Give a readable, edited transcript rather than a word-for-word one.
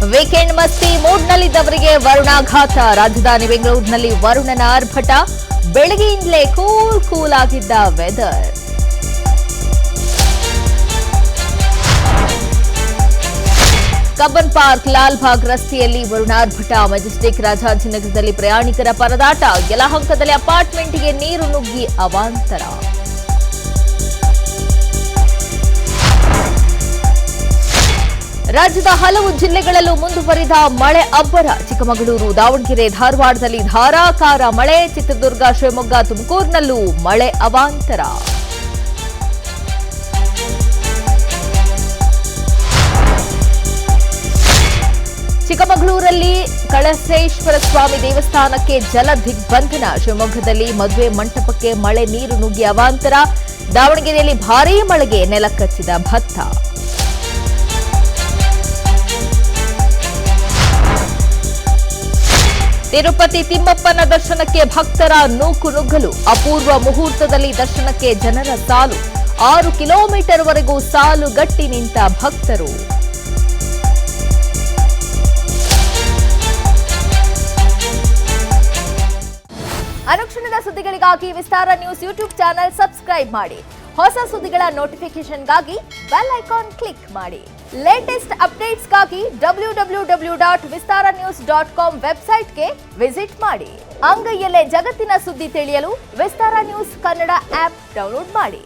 Weekend ಮಸ್ತಿ ಮೂಡ್ನಲ್ಲಿದ್ದವರಿಗೆ ವರುಣಾಘಾತ. ರಾಜಧಾನಿ ಬೆಂಗಳೂರಿನಲ್ಲಿ ವರುಣನ ಆರ್ಭಟ. ಬೆಳಗ್ಗೆಯಿಂದಲೇ ಕೂಲ್ ಆಗಿದ್ದ ವೆದರ್. ಕಬ್ಬನ್ ಪಾರ್ಕ್ ಲಾಲ್ಬಾಗ್ ರಸ್ತೆಯಲ್ಲಿ ವರುಣಾರ್ಭಟ. ಮೆಜೆಸ್ಟಿಕ್ ರಾಜಾಜಿನಗರದಲ್ಲಿ ಪ್ರಯಾಣಿಕರ ಪರದಾಟ. ಯಲಹಂಕದಲ್ಲಿ ಅಪಾರ್ಟ್ಮೆಂಟ್ಗೆ ನೀರು ನುಗ್ಗಿ ಅವಾಂತರ. ರಾಜ್ಯದ ಹಲವು ಜಿಲ್ಲೆಗಳಲ್ಲೂ ಮುಂದುವರಿದ ಮಳೆ ಅಬ್ಬರ. ಚಿಕ್ಕಮಗಳೂರು, ದಾವಣಗೆರೆ, ಧಾರವಾಡದಲ್ಲಿ ಧಾರಾಕಾರ ಮಳೆ. ಚಿತ್ರದುರ್ಗ, ಶಿವಮೊಗ್ಗ, ತುಮಕೂರಿನಲ್ಲೂ ಮಳೆ ಅವಾಂತರ. ಚಿಕ್ಕಮಗಳೂರಲ್ಲಿ ಕಳಸೇಶ್ವರ ಸ್ವಾಮಿ ದೇವಸ್ಥಾನಕ್ಕೆ ಜಲ ದಿಗ್ಬಂಧನ. ಶಿವಮೊಗ್ಗದಲ್ಲಿ ಮದುವೆ ಮಂಟಪಕ್ಕೆ ಮಳೆ ನೀರು ನುಗ್ಗಿ ಅವಾಂತರ. ದಾವಣಗೆರೆಯಲ್ಲಿ ಭಾರೀ ಮಳೆಗೆ ನೆಲಕಚ್ಚಿದ ಭತ್ತ. ತಿರುಪತಿ ತಿಮ್ಮಪ್ಪನ ದರ್ಶನಕ್ಕೆ ಭಕ್ತರ ನೂಕುನುಗ್ಗಲು. ಅಪೂರ್ವ ಮುಹೂರ್ತದಲ್ಲಿ ದರ್ಶನಕ್ಕೆ ಜನರ ಸಾಲು. 6 ಕಿಲೋಮೀಟರ್ವರೆಗೂ ಸಾಲುಗಟ್ಟಿ ನಿಂತ ಭಕ್ತರು. ಅನುಕ್ಷಣದ ಸುದ್ದಿಗಳಿಗಾಗಿ ವಿಸ್ತಾರ ನ್ಯೂಸ್ ಯೂಟ್ಯೂಬ್ ಚಾನೆಲ್ ಸಬ್ಸ್ಕ್ರೈಬ್ ಮಾಡಿ. ಹೊಸ ಸುದ್ದಿಗಳ ನೋಟಿಫಿಕೇಶನ್ಗಾಗಿ ಬೆಲ್ ಐಕಾನ್ ಕ್ಲಿಕ್ ಮಾಡಿ. ಲೇಟೆಸ್ಟ್ ಅಪ್ಡೇಟ್ಸ್ಗಾಗಿ www.vistaranews.com ವೆಬ್ಸೈಟ್ಗೆ ವಿಸಿಟ್ ಮಾಡಿ. ಅಂಗೈಯಲ್ಲೇ ಜಗತ್ತಿನ ಸುದ್ದಿ ತಿಳಿಯಲು ವಿಸ್ತಾರ ನ್ಯೂಸ್ ಕನ್ನಡ ಆಪ್ ಡೌನ್ಲೋಡ್ ಮಾಡಿ.